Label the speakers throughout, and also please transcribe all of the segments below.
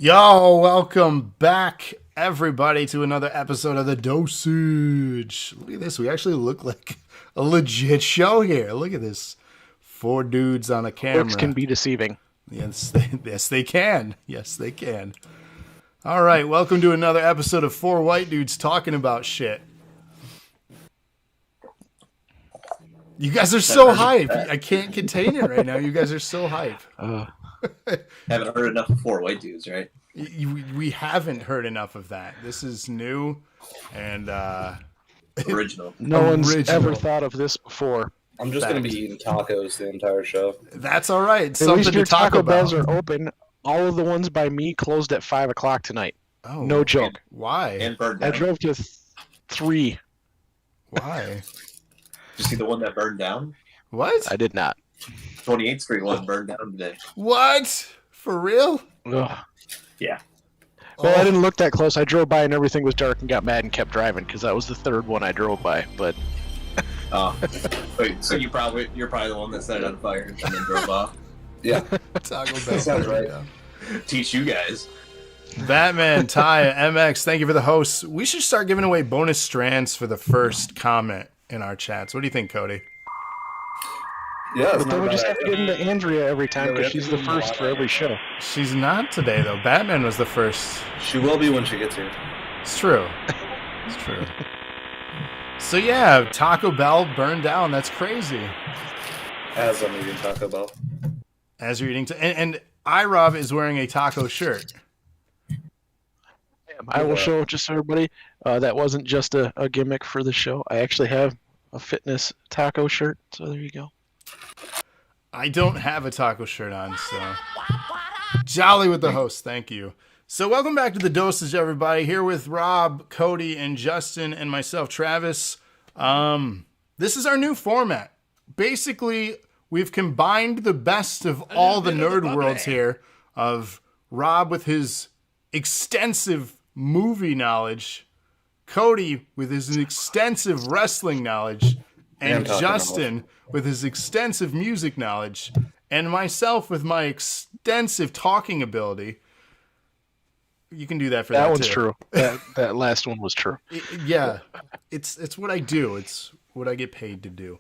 Speaker 1: Yo, welcome back, everybody, to another episode of The Dosage. Look at this. We actually look like a legit show here. Look at this. 4 dudes on a camera.
Speaker 2: Looks can be deceiving.
Speaker 1: Yes, they can. Yes, they can. All right, welcome to another episode of 4 white dudes talking about shit. You guys are so hype. I can't contain it right now. You guys are so hype.
Speaker 3: Haven't heard enough of 4 white dudes, right?
Speaker 1: We haven't heard enough of that. This is new and
Speaker 3: original.
Speaker 2: No one's ever thought of this before.
Speaker 4: I'm just going to be eating tacos the entire show.
Speaker 1: That's all right. It's
Speaker 2: At
Speaker 1: something
Speaker 2: least your
Speaker 1: to talk
Speaker 2: Taco
Speaker 1: about.
Speaker 2: Bells are open. All of the ones by me closed at 5 o'clock tonight.
Speaker 1: Oh,
Speaker 2: no joke.
Speaker 1: Why?
Speaker 3: And burned
Speaker 2: I
Speaker 3: down.
Speaker 2: drove to 3.
Speaker 1: Why?
Speaker 3: Did you see the one that burned down?
Speaker 1: What?
Speaker 2: I did not.
Speaker 3: 28th Street one burned down today.
Speaker 1: What? For real?
Speaker 2: Ugh.
Speaker 3: Yeah.
Speaker 2: Well, I didn't look that close. I drove by and everything was dark and got mad and kept driving because that was the 3rd one I drove by. But
Speaker 3: Oh. Wait, so you're probably the one that set it on fire and then drove off?
Speaker 4: Yeah,
Speaker 1: Taco Bell.
Speaker 4: sounds right.
Speaker 3: Teach you guys.
Speaker 1: Batman, Ty, MX, thank you for the hosts. We should start giving away bonus strands for the first comment in our chats. What do you think, Cody?
Speaker 4: Yeah,
Speaker 2: then we just have to get into Andrea every time because she's the first for every show.
Speaker 1: She's not today, though. Batman was the first.
Speaker 4: She will be when she gets here.
Speaker 1: It's true. It's true. So, yeah, Taco Bell burned down. That's crazy.
Speaker 4: As I'm eating Taco Bell.
Speaker 1: As you're eating. And iRob is wearing a taco shirt.
Speaker 2: I will show just so everybody that wasn't just a gimmick for the show. I actually have a fitness taco shirt. So there you go.
Speaker 1: I don't have a taco shirt on, so. Jolly with the host. Thank you. So welcome back to The Dosage, everybody. Here with Rob, Cody, and Justin, and myself, Travis. This is our new format. Basically, we've combined the best of all the nerd worlds here, of Rob with his extensive movie knowledge, Cody with his extensive wrestling knowledge, and Justin with his extensive music knowledge, and myself with my extensive talking ability. You can do that for that
Speaker 2: one's
Speaker 1: too.
Speaker 2: true. That last one was true.
Speaker 1: Yeah, it's what I do. It's what I get paid to do.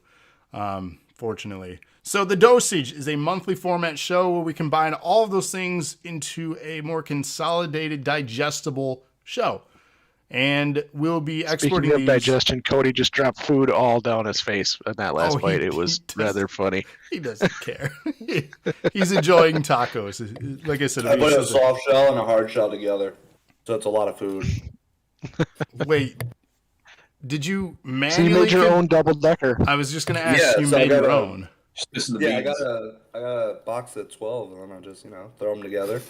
Speaker 1: Fortunately, so The Dosage is a monthly format show where we combine all of those things into a more consolidated, digestible show, and we'll be exporting
Speaker 2: Speaking of
Speaker 1: these.
Speaker 2: digestion, Cody just dropped food all down his face in that last bite. It was
Speaker 1: does.
Speaker 2: rather funny.
Speaker 1: He doesn't care. He's enjoying tacos. Like I said,
Speaker 4: I put a soft shell and a hard shell together. So it's a lot of food.
Speaker 1: Wait, did you
Speaker 2: So
Speaker 1: manually?
Speaker 2: you made your own double decker.
Speaker 1: I was just gonna ask.
Speaker 4: Yeah,
Speaker 1: you
Speaker 4: so I
Speaker 1: made
Speaker 4: got
Speaker 1: your
Speaker 4: a-
Speaker 1: own.
Speaker 3: Listen to
Speaker 4: Yeah, I
Speaker 3: beans.
Speaker 4: got a box of 12 and then I just, throw them together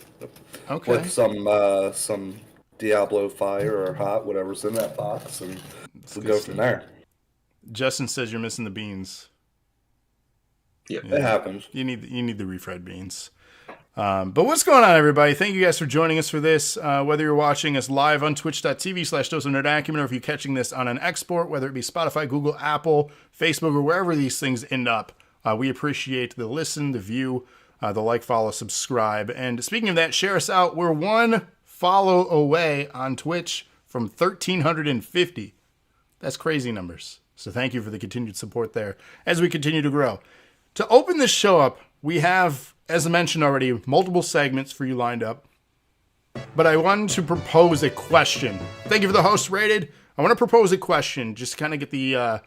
Speaker 1: Okay.
Speaker 4: with some Diablo fire or hot, whatever's in that box, and we'll go from there.
Speaker 1: Justin says you're missing the beans.
Speaker 3: Yep.
Speaker 4: It happens.
Speaker 1: You need the refried beans. But what's going on, everybody? Thank you guys for joining us for this. Whether you're watching us live on twitch.tv/DoseOfNerdAcumen, or if you're catching this on an export, whether it be Spotify, Google, Apple, Facebook, or wherever these things end up, we appreciate the listen, the view, the like, follow, subscribe. And speaking of that, share us out. We're 1 follow away on Twitch from 1,350. That's crazy numbers. So thank you for the continued support there as we continue to grow. To open this show up, we have, as I mentioned already, multiple segments for you lined up. But I wanted to propose a question. Thank you for the host, Rated. I want to propose a question, just to kind of get the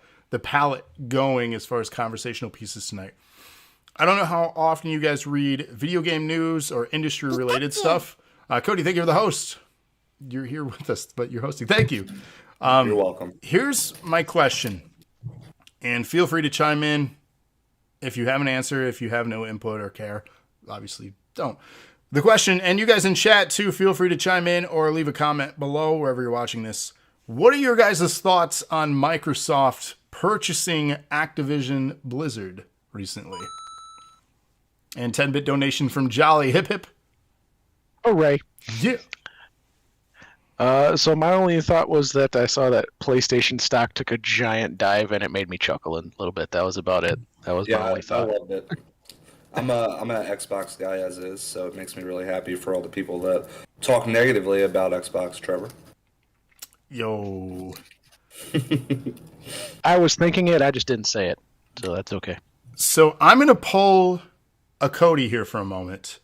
Speaker 1: palette going as far as conversational pieces tonight. I don't know how often you guys read video game news or industry-related stuff. Cody, thank you for the host. You're here with us, but you're hosting. Thank you.
Speaker 4: You're welcome.
Speaker 1: Here's my question, and feel free to chime in if you have an answer, if you have no input or care. Obviously, don't. The question, and you guys in chat too, feel free to chime in or leave a comment below wherever you're watching this. What are your guys' thoughts on Microsoft purchasing Activision Blizzard recently? And 10-bit donation from Jolly. Hip hip.
Speaker 2: Hooray.
Speaker 1: Yeah.
Speaker 2: So my only thought was that I saw that PlayStation stock took a giant dive and it made me chuckle a little bit. That was about it. That was my only
Speaker 4: I
Speaker 2: thought.
Speaker 4: loved it. I'm an Xbox guy as is, so it makes me really happy for all the people that talk negatively about Xbox, Trevor.
Speaker 1: Yo.
Speaker 2: I was thinking it, I just didn't say it, so that's okay.
Speaker 1: So I'm going to pull a Cody here for a moment,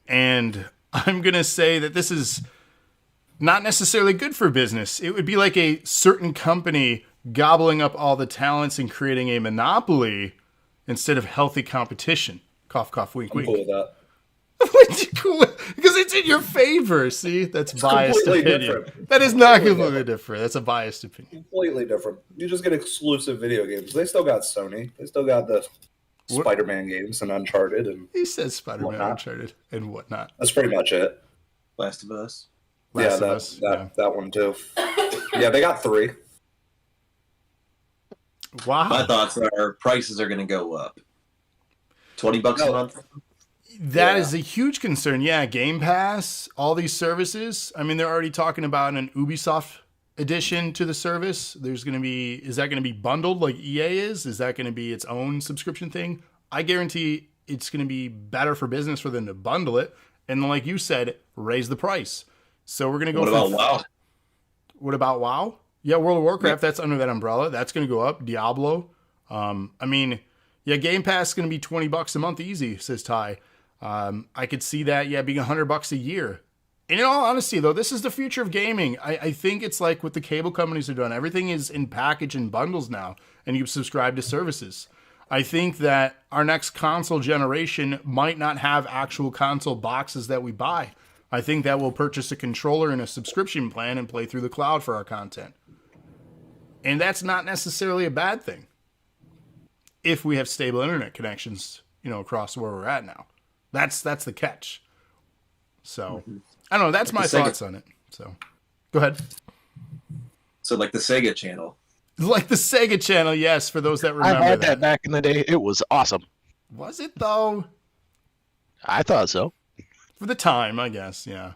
Speaker 1: and I'm going to say that this is not necessarily good for business. It would be like a certain company gobbling up all the talents and creating a monopoly instead of healthy competition. Cough, cough, wink,
Speaker 4: I'm
Speaker 1: wink.
Speaker 4: cool with that.
Speaker 1: Because it's in your favor. See, that's biased opinion.
Speaker 4: Different.
Speaker 1: That is not completely different. That's a biased opinion.
Speaker 4: Completely different. You just get exclusive video games. They still got Sony. They still got the Spider-Man games and Uncharted and
Speaker 1: He says Spider-Man,
Speaker 4: whatnot.
Speaker 1: Uncharted, and whatnot.
Speaker 4: That's pretty much it.
Speaker 3: Last of Us.
Speaker 1: Last of Us, yeah.
Speaker 4: that one too. Yeah, they got 3.
Speaker 1: Wow.
Speaker 3: My thoughts are prices are going to go up. $20 a month.
Speaker 1: That is a huge concern. Yeah, Game Pass, all these services. I mean, they're already talking about an Ubisoft addition to the service. Is that going to be bundled like EA is? Is that going to be its own subscription thing? I guarantee it's going to be better for business for them to bundle it. And like you said, raise the price. So we're going to go.
Speaker 3: What about WoW?
Speaker 1: What about WoW? Yeah, World of Warcraft, that's under that umbrella. That's going to go up. Diablo. I mean, yeah, Game Pass is going to be $20 a month easy, says Ty. I could see that, being $100 a year. And in all honesty, though, this is the future of gaming. I think it's like what the cable companies are doing. Everything is in package and bundles now, and you subscribe to services. I think that our next console generation might not have actual console boxes that we buy. I think that we'll purchase a controller and a subscription plan and play through the cloud for our content. And that's not necessarily a bad thing if we have stable internet connections, across where we're at now. That's the catch. So, I don't know. That's my thoughts on it. So, go ahead.
Speaker 3: So, like the Sega channel.
Speaker 1: Like the Sega channel, yes, for those that remember
Speaker 2: I had that back in the day. It was awesome.
Speaker 1: Was it, though?
Speaker 2: I thought so.
Speaker 1: For the time, I guess, yeah.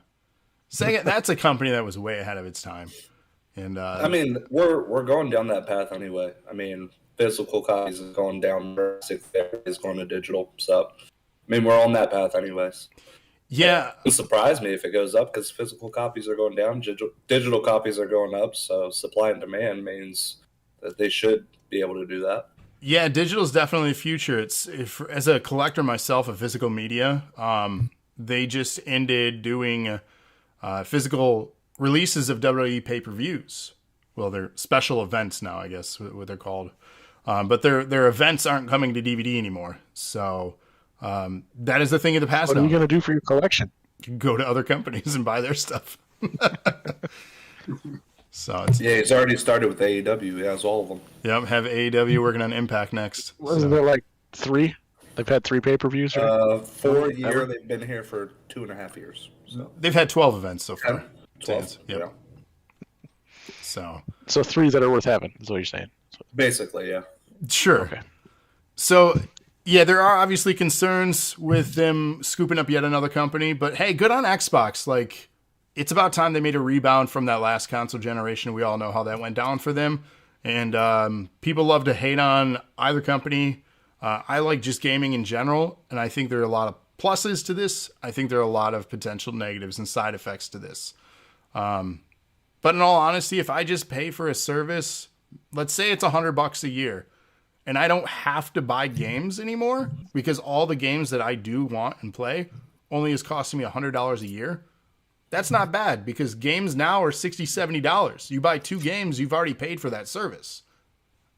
Speaker 1: Sega, that's a company that was way ahead of its time. And
Speaker 4: I mean, we're going down that path anyway. I mean, physical copies is going down, is going to digital. So, I mean, we're on that path anyways.
Speaker 1: Yeah.
Speaker 4: It would surprise me if it goes up because physical copies are going down, digital copies are going up. So supply and demand means that they should be able to do that.
Speaker 1: Yeah, digital is definitely the future. As a collector myself of physical media, they just ended doing physical releases of WWE pay-per-views. Well, they're special events now, I guess, what they're called. But their events aren't coming to DVD anymore. So that is the thing of the past.
Speaker 2: What are you going to do for your collection?
Speaker 1: You can go to other companies and buy their stuff. So
Speaker 4: he's already started with AEW. He has all of them.
Speaker 1: Yep, have AEW working on Impact next.
Speaker 2: Wasn't there like 3? They've had 3 pay-per-views? Right?
Speaker 4: 4 a year. They've been here for 2.5 years. So.
Speaker 1: They've had 12 events so far.
Speaker 4: 12.
Speaker 1: Yep.
Speaker 4: Yeah.
Speaker 2: So 3 that are worth having is what you're saying.
Speaker 4: Basically, yeah.
Speaker 1: Sure.
Speaker 2: Okay.
Speaker 1: So, yeah, there are obviously concerns with them scooping up yet another company, but hey, good on Xbox. Like, it's about time they made a rebound from that last console generation. We all know how that went down for them. And people love to hate on either company. I like just gaming in general, and I think there are a lot of pluses to this. I think there are a lot of potential negatives and side effects to this. But in all honesty, if I just pay for a service, let's say it's $100 a year, and I don't have to buy games anymore because all the games that I do want and play only is costing me $100 a year. That's not bad because games now are $60, $70. You buy 2 games, you've already paid for that service.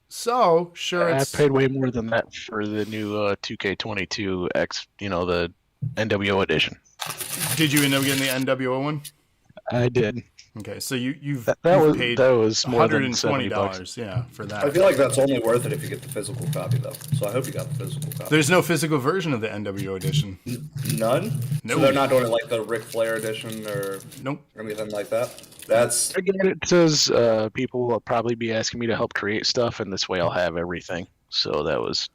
Speaker 1: So, sure,
Speaker 2: I paid way more than that for the new 2K22 X, the NWO edition.
Speaker 1: Did you end up getting the NWO one?
Speaker 2: I did.
Speaker 1: Okay, so you've paid
Speaker 2: that was more than
Speaker 1: $120, yeah, for that.
Speaker 4: I feel like that's only worth it if you get the physical copy, though. So I hope you got the physical copy.
Speaker 1: There's no physical version of the NWO edition.
Speaker 4: None?
Speaker 1: No.
Speaker 4: So they're not doing it like the Ric Flair edition or anything like that? That's...
Speaker 2: Again, it says people will probably be asking me to help create stuff, and this way I'll have everything. So that was...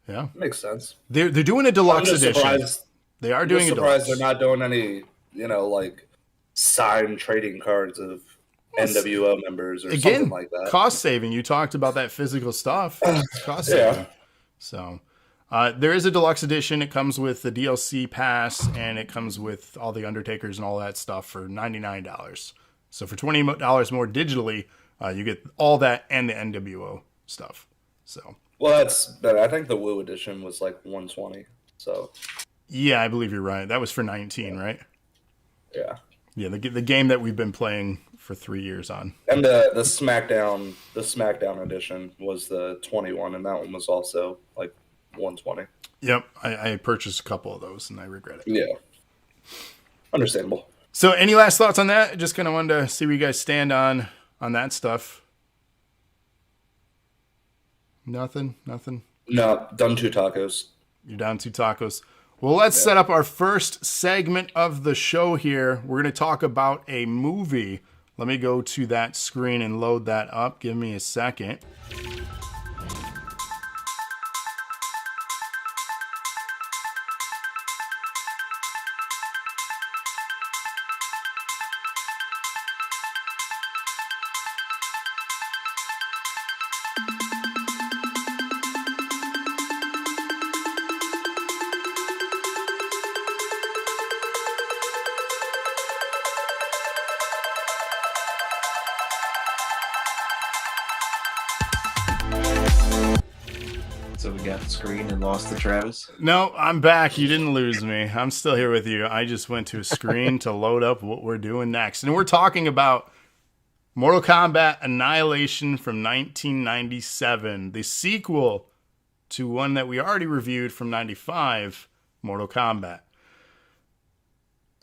Speaker 1: Yeah.
Speaker 4: Makes sense.
Speaker 1: They're doing a deluxe edition.
Speaker 4: Surprised.
Speaker 1: They are doing a
Speaker 4: deluxe.
Speaker 1: deluxe.
Speaker 4: They're not doing any, like, signed trading cards of NWO members or something like that.
Speaker 1: Cost saving. You talked about that physical stuff. It's cost saving.
Speaker 4: Yeah.
Speaker 1: So, There is a deluxe edition. It comes with the DLC pass, and it comes with all the Undertakers and all that stuff for $99. So for $20 more digitally, you get all that and the NWO stuff. So
Speaker 4: Well, I think the Woo edition was like 120. So
Speaker 1: yeah, I believe you're right. That was for 19, right?
Speaker 4: yeah.
Speaker 1: Yeah, the game that we've been playing for 3 years on.
Speaker 4: And the SmackDown edition was the 21, and that one was also like 120.
Speaker 1: Yep, I purchased a couple of those, and I regret it.
Speaker 4: Yeah, understandable.
Speaker 1: So, any last thoughts on that? Just kind of wanted to see where you guys stand on that stuff. Nothing.
Speaker 4: No, done 2 tacos.
Speaker 1: You're down 2 tacos. Well, let's set up our first segment of the show here. We're going to talk about a movie. Let me go to that screen and load that up. Give me a second.
Speaker 3: So we got the screen and lost the Travis.
Speaker 1: No, I'm back. You didn't lose me. I'm still here with you. I just went to a screen to load up what we're doing next. And we're talking about Mortal Kombat Annihilation from 1997, the sequel to one that we already reviewed from 95, Mortal Kombat.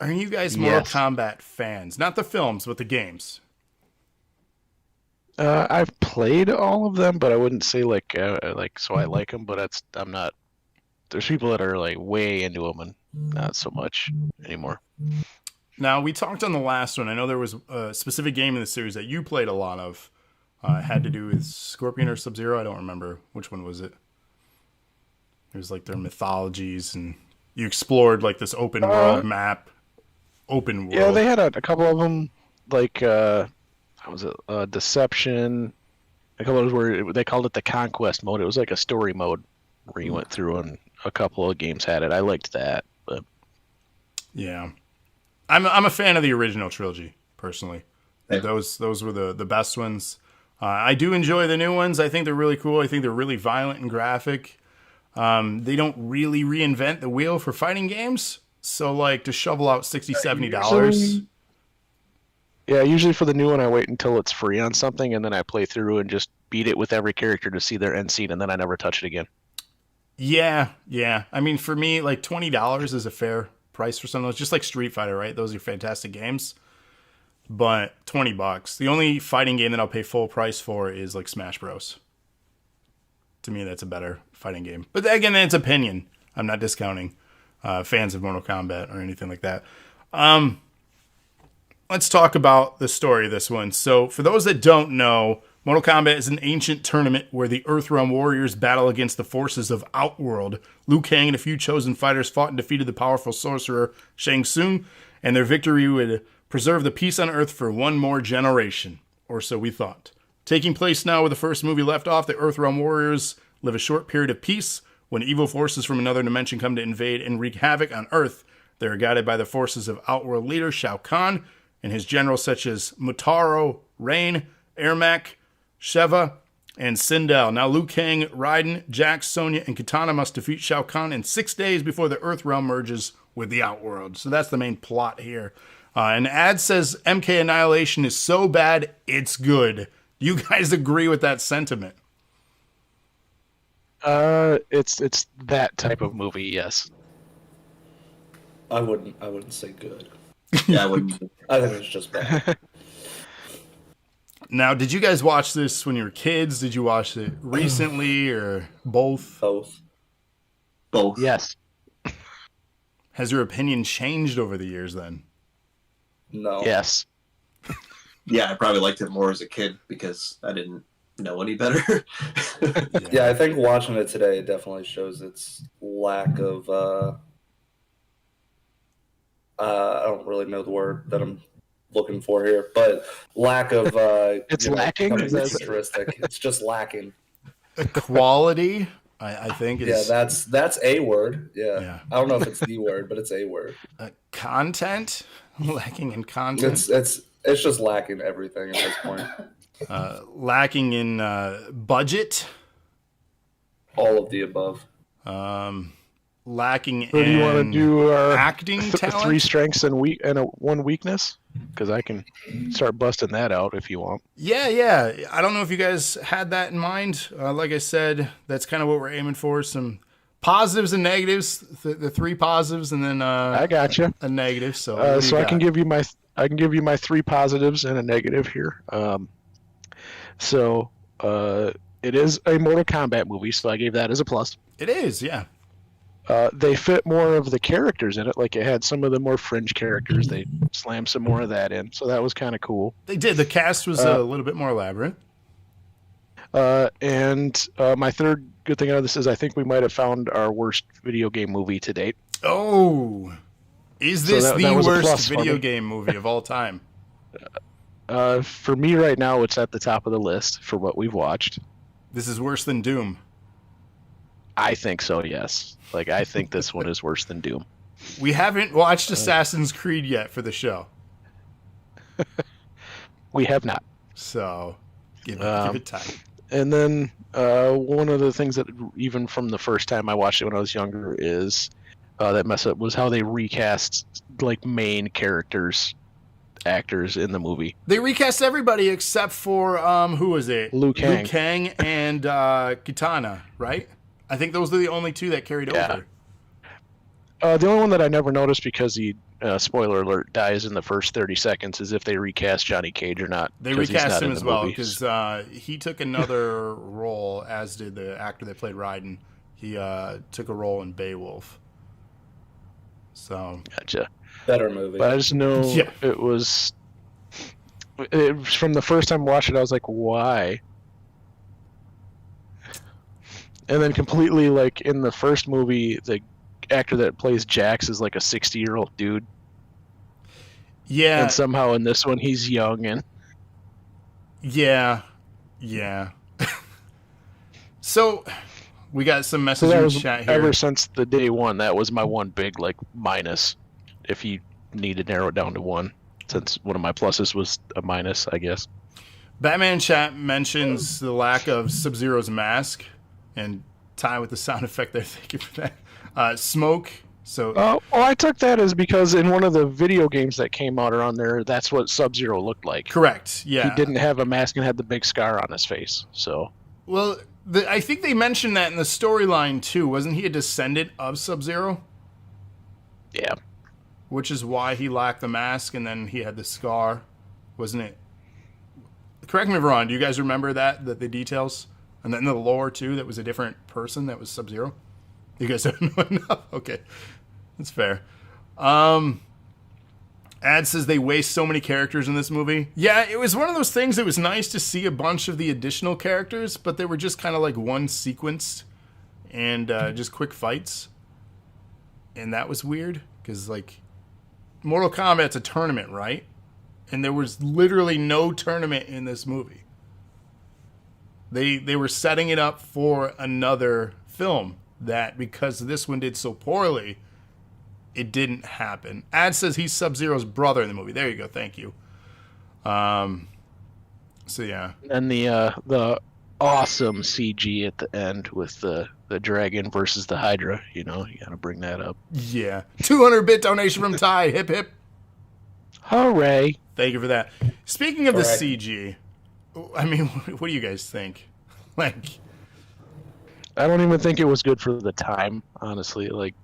Speaker 1: Are you guys Mortal Kombat fans? Not the films, but the games.
Speaker 2: I've played all of them, but I wouldn't say so I like them, but I'm not. There's people that are like way into them and not so much anymore.
Speaker 1: Now, we talked on the last one. I know there was a specific game in the series that you played a lot of. It had to do with Scorpion or Sub-Zero. I don't remember. Which one was it? It was like their mythologies, and you explored like this open world map. Open world.
Speaker 2: Yeah, they had a couple of them, like how was it? Deception. A couple of those where they called it the Conquest mode. It was like a story mode where you went through, and a couple of games had it. I liked that, but
Speaker 1: yeah, I'm a fan of the original trilogy personally.
Speaker 3: Yeah.
Speaker 1: Those were the best ones. I do enjoy the new ones. I think they're really cool. I think they're really violent and graphic. They don't really reinvent the wheel for fighting games. So like to shovel out $60, $70.
Speaker 2: Yeah, usually for the new one, I wait until it's free on something, and then I play through and just beat it with every character to see their end scene, and then I never touch it again.
Speaker 1: Yeah. I mean, for me, like $20 is a fair price for some of those. Just like Street Fighter, right? Those are fantastic games. But $20. The only fighting game that I'll pay full price for is like Smash Bros. To me, that's a better fighting game. But again, it's opinion. I'm not discounting fans of Mortal Kombat or anything like that. Let's talk about the story of this one. So, for those that don't know, Mortal Kombat is an ancient tournament where the Earthrealm warriors battle against the forces of Outworld. Liu Kang and a few chosen fighters fought and defeated the powerful sorcerer Shang Tsung, and their victory would preserve the peace on Earth for one more generation, or so we thought. Taking place now where the first movie left off, the Earthrealm warriors live a short period of peace. When evil forces from another dimension come to invade and wreak havoc on Earth, they are guided by the forces of Outworld leader Shao Kahn and his generals such as Mutaro, Rain, Ermac, Sheva, and Sindel. Now Liu Kang, Rayden, Jax, Sonya, and Kitana must defeat Shao Kahn in 6 days before the Earthrealm merges with the Outworld. So that's the main plot here. And ad says MK Annihilation is so bad, it's good. Do you guys agree with that sentiment?
Speaker 2: It's that type of movie, yes.
Speaker 4: I wouldn't say good.
Speaker 3: Yeah, I wouldn't.
Speaker 4: I think it's just bad.
Speaker 1: Now, did you guys watch this when you were kids? Did you watch it recently or both?
Speaker 3: Both.
Speaker 2: Yes.
Speaker 1: Has your opinion changed over the years then?
Speaker 4: No.
Speaker 2: Yes.
Speaker 3: Yeah, I probably liked it more as a kid because I didn't know any better.
Speaker 4: Yeah, I think watching it today definitely shows its lack of I don't really know the word that I'm looking for here, but lack of
Speaker 2: It's lacking?
Speaker 4: futuristic. It's just lacking.
Speaker 1: Quality? I think
Speaker 4: Yeah,
Speaker 1: is
Speaker 4: that's a word. Yeah.
Speaker 1: Yeah.
Speaker 4: I don't know if it's the word, but it's a word.
Speaker 1: content, lacking in content,
Speaker 4: It's just lacking everything at this point.
Speaker 1: lacking in budget,
Speaker 4: All of the above.
Speaker 1: lacking
Speaker 2: So do you want to
Speaker 1: in
Speaker 2: do our
Speaker 1: acting talent.
Speaker 2: 3 strengths and one weakness? Because I can start busting that out if you want.
Speaker 1: Yeah. I don't know if you guys had that in mind. Like I said, that's kind of what we're aiming for. Some positives and negatives. The 3 positives and then
Speaker 2: I gotcha.
Speaker 1: a negative. So,
Speaker 2: So I can give you my 3 positives and a negative here. It is a Mortal Kombat movie, so I gave that as a plus.
Speaker 1: It is, yeah.
Speaker 2: They fit more of the characters in it. Like, it had some of the more fringe characters. They slammed some more of that in, so that was kind of cool.
Speaker 1: They did. The cast was a little bit more elaborate.
Speaker 2: And my third good thing out of this is I think we might have found our worst video game movie to date.
Speaker 1: Oh, is this
Speaker 2: that
Speaker 1: the
Speaker 2: was a
Speaker 1: worst
Speaker 2: plus for
Speaker 1: video
Speaker 2: me.
Speaker 1: game movie of all time?
Speaker 2: For me right now, it's at the top of the list for what we've watched.
Speaker 1: This is worse than Doom.
Speaker 2: I think so, yes. Like, I think this one is worse than Doom.
Speaker 1: We haven't watched Assassin's Creed yet for the show,
Speaker 2: We have not.
Speaker 1: so give it time.
Speaker 2: And then one of the things that, even from the first time I watched it when I was younger, is that mess up was how they recast like main actors in the movie.
Speaker 1: They recast everybody except for who was it?
Speaker 2: Liu Kang.
Speaker 1: Liu Kang and Kitana, right? I think those are the only 2 that carried over.
Speaker 2: The only one that I never noticed because he, spoiler alert, dies in the first 30 seconds is if they recast Johnny Cage or not.
Speaker 1: They
Speaker 2: 'cause he's
Speaker 1: recast
Speaker 2: not
Speaker 1: him
Speaker 2: in
Speaker 1: as
Speaker 2: the
Speaker 1: well
Speaker 2: movies.
Speaker 1: because he took another role, as did the actor that played Rayden. He took a role in Beowulf. So
Speaker 2: Gotcha.
Speaker 4: Better movie.
Speaker 2: But I just know
Speaker 1: Yeah.
Speaker 2: it was from the first time I watched it, I was like, why? And then completely, like, in the first movie, the actor that plays Jax is like a 60-year-old dude.
Speaker 1: yeah,
Speaker 2: And somehow in this one, he's young. And
Speaker 1: yeah. So we got some
Speaker 2: so
Speaker 1: messages
Speaker 2: that
Speaker 1: in
Speaker 2: was,
Speaker 1: the chat here.
Speaker 2: ever since the day one, that was my one big, like, minus. If you need to narrow it down to one, since one of my pluses was a minus, I guess.
Speaker 1: Batman chat mentions the lack of Sub-Zero's mask, and Ty with the sound effect there. Thank you for that. Smoke. So
Speaker 2: I took that as because in one of the video games that came out around there, that's what Sub-Zero looked like.
Speaker 1: correct. Yeah.
Speaker 2: He didn't have a mask and had the big scar on his face. So
Speaker 1: Well, I think they mentioned that in the storyline too. Wasn't he a descendant of Sub-Zero?
Speaker 2: yeah,
Speaker 1: Which is why he lacked the mask, and then he had the scar, wasn't it? Correct me if I'm wrong. Do you guys remember that the details? And then the lore too, that was a different person that was Sub-Zero? You guys don't know enough? Okay. That's fair. Ad says they waste so many characters in this movie. Yeah, it was one of those things. It was nice to see a bunch of the additional characters, but they were just kind of like one sequenced and just quick fights. And that was weird because, like, Mortal Kombat's a tournament, right? And there was literally no tournament in this movie. They were setting it up for another film that, because this one did so poorly, it didn't happen. Ad says he's Sub-Zero's brother in the movie. There you go. Thank you. So yeah.
Speaker 2: and the awesome CG at the end with the dragon versus the Hydra. You know, you got to bring that up.
Speaker 1: Yeah. 200-bit donation from Ty. Hip hip.
Speaker 2: Hooray!
Speaker 1: Thank you for that. Speaking of the
Speaker 4: Correct.
Speaker 1: CG, I mean, what do you guys think? Like,
Speaker 2: I don't even think it was good for the time. Honestly, like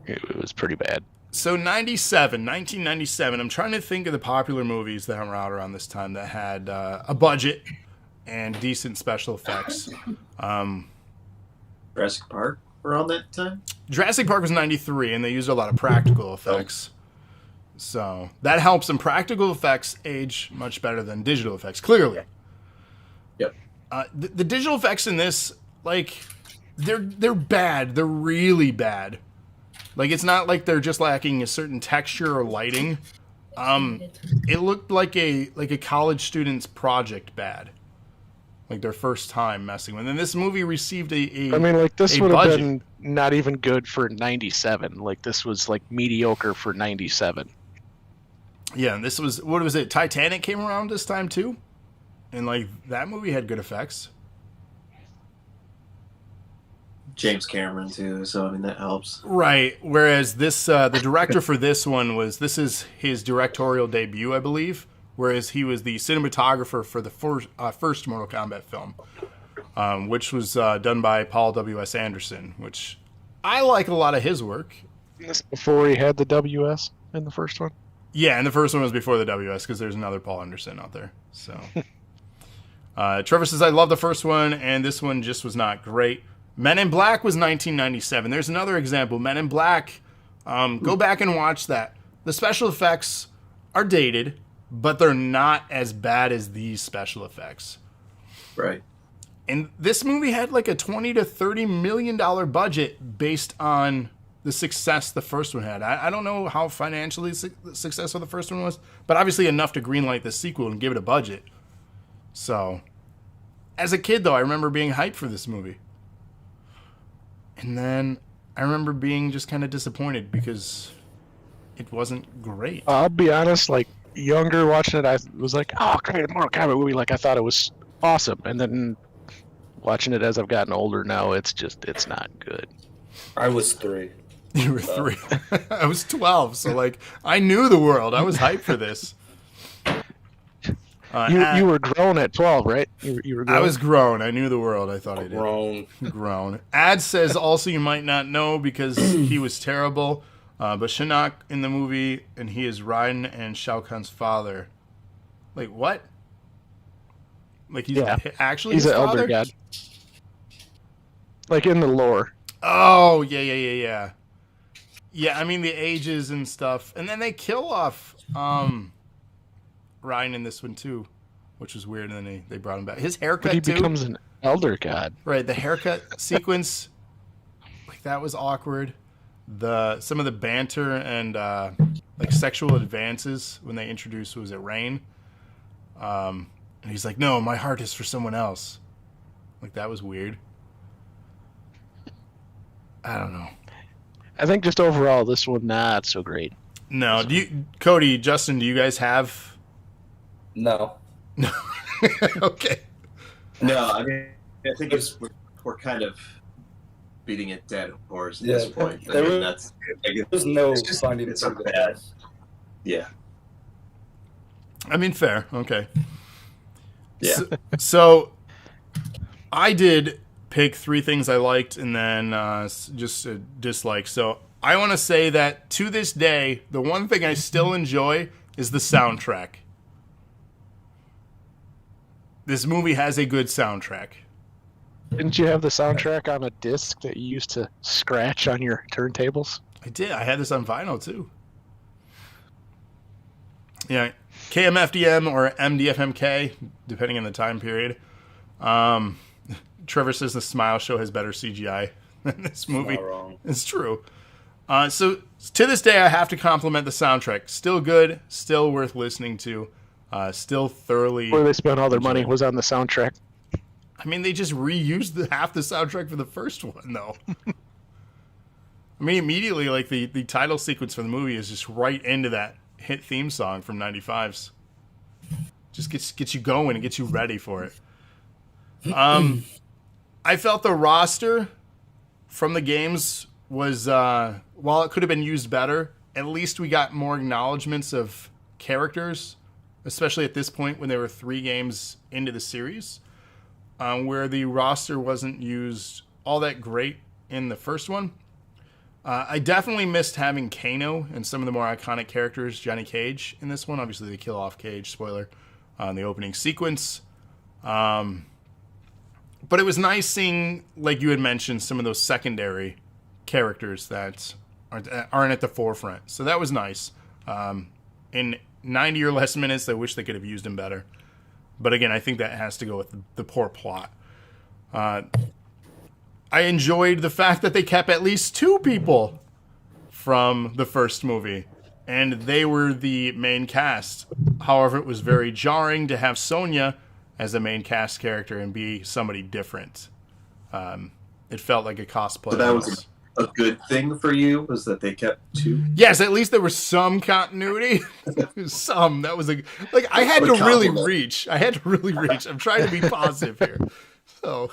Speaker 2: it was pretty bad.
Speaker 1: so 1997, I'm trying to think of the popular movies that were out around this time that had a budget and decent special effects.
Speaker 3: Jurassic Park around that time.
Speaker 1: Jurassic Park was 93, and they used a lot of practical effects. So that helps, and practical effects age much better than digital effects, clearly.
Speaker 3: Yep.
Speaker 1: The digital effects in this, like, they're bad. They're really bad. Like, it's not like they're just lacking a certain texture or lighting. It looked like a college student's project bad. like their first time messing with. And this movie received a
Speaker 2: I mean, like, this would have
Speaker 1: budget.
Speaker 2: been not even good for 97. Like, this was, like, mediocre for 97.
Speaker 1: Yeah, and this was, what was it? Titanic came around this time too? And, like, that movie had good effects.
Speaker 3: James Cameron too, so I mean that helps.
Speaker 1: Right. Whereas this, the director for this one this is his directorial debut, I believe. Whereas he was the cinematographer for the first Mortal Kombat film, which was done by Paul W.S. Anderson, which I like a lot of his work.
Speaker 2: This before he had the WS in the first one?
Speaker 1: Yeah, and the first one was before the WS because there's another Paul Anderson out there. So, Trevor says, I love the first one, and this one just was not great. Men in Black was 1997. There's another example. Men in Black, go back and watch that. The special effects are dated, but they're not as bad as these special effects.
Speaker 3: Right.
Speaker 1: And this movie had like a $20 to $30 million budget based on the success the first one had. I don't know how financially successful the first one was, but obviously enough to greenlight the sequel and give it a budget. So, as a kid, though, I remember being hyped for this movie. And then I remember being just kind of disappointed because it wasn't great.
Speaker 2: I'll be honest, like, younger watching it, I was like, oh, great, Mortal Kombat movie. Like, I thought it was awesome. And then watching it as I've gotten older now, it's not good.
Speaker 4: I was 3.
Speaker 1: You were 3. I was 12. So, like, I knew the world. I was hyped for this.
Speaker 2: You were grown at 12, right? You were grown?
Speaker 1: I was grown. I knew the world. I thought I did. Grown. Ad says also you might not know because he was terrible. But Shinnok in the movie, and he is Rayden and Shao Kahn's father. Like, what? Like, he's actually
Speaker 2: he's
Speaker 1: his
Speaker 2: an
Speaker 1: father?
Speaker 2: elder god. Like, in the lore.
Speaker 1: Oh, yeah. Yeah, I mean, the ages and stuff. And then they kill off Ryan in this one, too, which was weird. And then they brought him back. His haircut,
Speaker 2: But he
Speaker 1: too.
Speaker 2: becomes an elder god.
Speaker 1: Right, the haircut sequence, like, that was awkward. Some of the banter and like sexual advances when they introduced, was it Rain? And he's like, no, my heart is for someone else. Like, that was weird. I don't know.
Speaker 2: I think just overall, this one not so great.
Speaker 1: No, Cody, Justin, do you guys have?
Speaker 4: No.
Speaker 1: Okay.
Speaker 3: No, I mean, I think we're kind of beating a dead horse at this point. I mean,
Speaker 4: there's no
Speaker 3: it's just
Speaker 4: finding
Speaker 3: it's
Speaker 4: it
Speaker 3: so bad. Yeah.
Speaker 1: I mean, fair. Okay.
Speaker 3: Yeah.
Speaker 1: So I did pick 3 things I liked and then just a dislike. So I want to say that to this day, the one thing I still enjoy is the soundtrack. This movie has a good soundtrack.
Speaker 2: Didn't you have the soundtrack on a disc that you used to scratch on your turntables?
Speaker 1: I did. I had this on vinyl, too. Yeah. KMFDM or MDFMK, depending on the time period. Trevor says the Smile Show has better CGI than this movie.
Speaker 4: Not wrong.
Speaker 1: It's true. So to this day, I have to compliment the soundtrack. Still good. Still worth listening to. Still thoroughly.
Speaker 2: Where they spent all their money was on the soundtrack.
Speaker 1: I mean, they just reused half the soundtrack for the first one, though. I mean, immediately, like, the title sequence for the movie is just right into that hit theme song from 95's. Just gets you going and gets you ready for it. I felt the roster from the games was, while it could have been used better, at least we got more acknowledgments of characters, especially at this point when there were 3 games into the series. Where the roster wasn't used all that great in the first one. I definitely missed having Kano and some of the more iconic characters, Johnny Cage, in this one. Obviously, they kill off Cage, spoiler, in the opening sequence. But it was nice seeing, like you had mentioned, some of those secondary characters that aren't at the forefront. So that was nice. In 90 or less minutes, I wish they could have used them better. But again, I think that has to go with the poor plot. I enjoyed the fact that they kept at least 2 people from the first movie, and they were the main cast. However, it was very jarring to have Sonya as the main cast character and be somebody different. It felt like a cosplay.
Speaker 3: So that was a good thing for you, was that they kept 2?
Speaker 1: Yes, at least there was some continuity. Some. That was I had to really reach. I'm trying to be positive here. So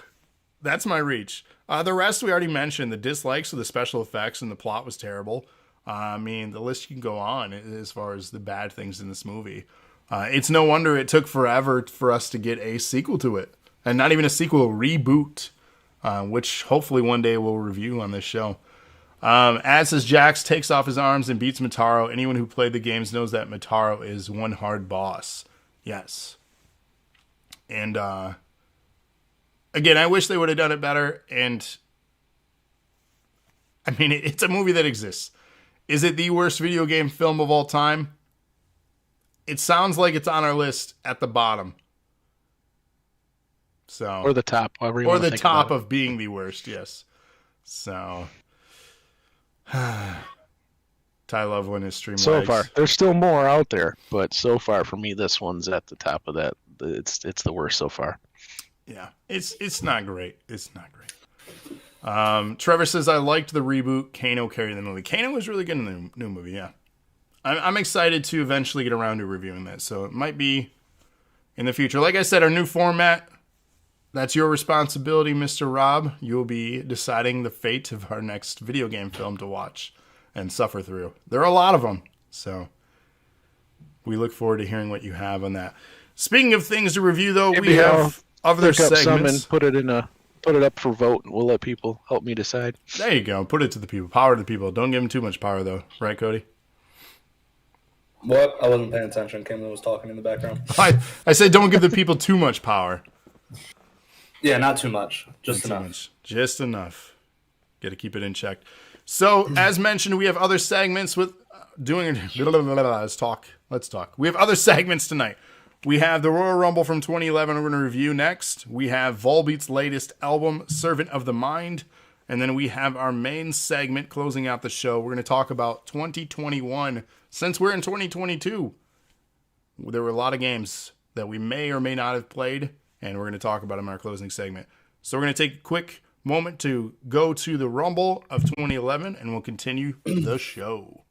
Speaker 1: that's my reach. The rest we already mentioned. The dislikes of the special effects and the plot was terrible. I mean, the list can go on as far as the bad things in this movie. It's no wonder it took forever for us to get a sequel to it. And not even a sequel, a reboot. Which hopefully one day we'll review on this show. As says Jax takes off his arms and beats Motaro. Anyone who played the games knows that Motaro is one hard boss. Yes. And again, I wish they would have done it better. And I mean, it's a movie that exists. Is it the worst video game film of all time? It sounds like it's on our list at the bottom. So,
Speaker 2: or the top, however you
Speaker 1: or
Speaker 2: want to
Speaker 1: the
Speaker 2: think
Speaker 1: top
Speaker 2: about it.
Speaker 1: of being the worst, yes. So, Ty Loveland is stream
Speaker 2: So
Speaker 1: legs.
Speaker 2: far, there's still more out there, but so far for me, this one's at the top of that. It's the worst so far.
Speaker 1: Yeah, it's not great. It's not great. Trevor says I liked the reboot. Kano carried the movie. Kano was really good in the new movie. Yeah, I'm excited to eventually get around to reviewing that. So it might be in the future. Like I said, our new format. That's your responsibility, Mr. Rob. You'll be deciding the fate of our next video game film to watch and suffer through. There are a lot of them, so we look forward to hearing what you have on that. Speaking of things to review, though, we have other
Speaker 2: Pick up some
Speaker 1: segments.
Speaker 2: and put it up for vote, and we'll let people help me decide.
Speaker 1: There you go. Put it to the people. Power to the people. Don't give them too much power, though. Right, Cody?
Speaker 4: What? I wasn't paying attention. Kimberly was talking in the background.
Speaker 1: I said don't give the people too much power.
Speaker 4: Yeah, not too much. Just
Speaker 1: Not too
Speaker 4: enough.
Speaker 1: much. Just enough. Got to keep it in check. So, as mentioned, we have other segments with doing. Let's talk. We have other segments tonight. We have the Royal Rumble from 2011 we're going to review next. We have Volbeat's latest album, Servant of the Mind. And then we have our main segment closing out the show. We're going to talk about 2021. Since we're in 2022, there were a lot of games that we may or may not have played, and we're going to talk about them in our closing segment. So we're going to take a quick moment to go to the Rumble of 2011, and we'll continue the show.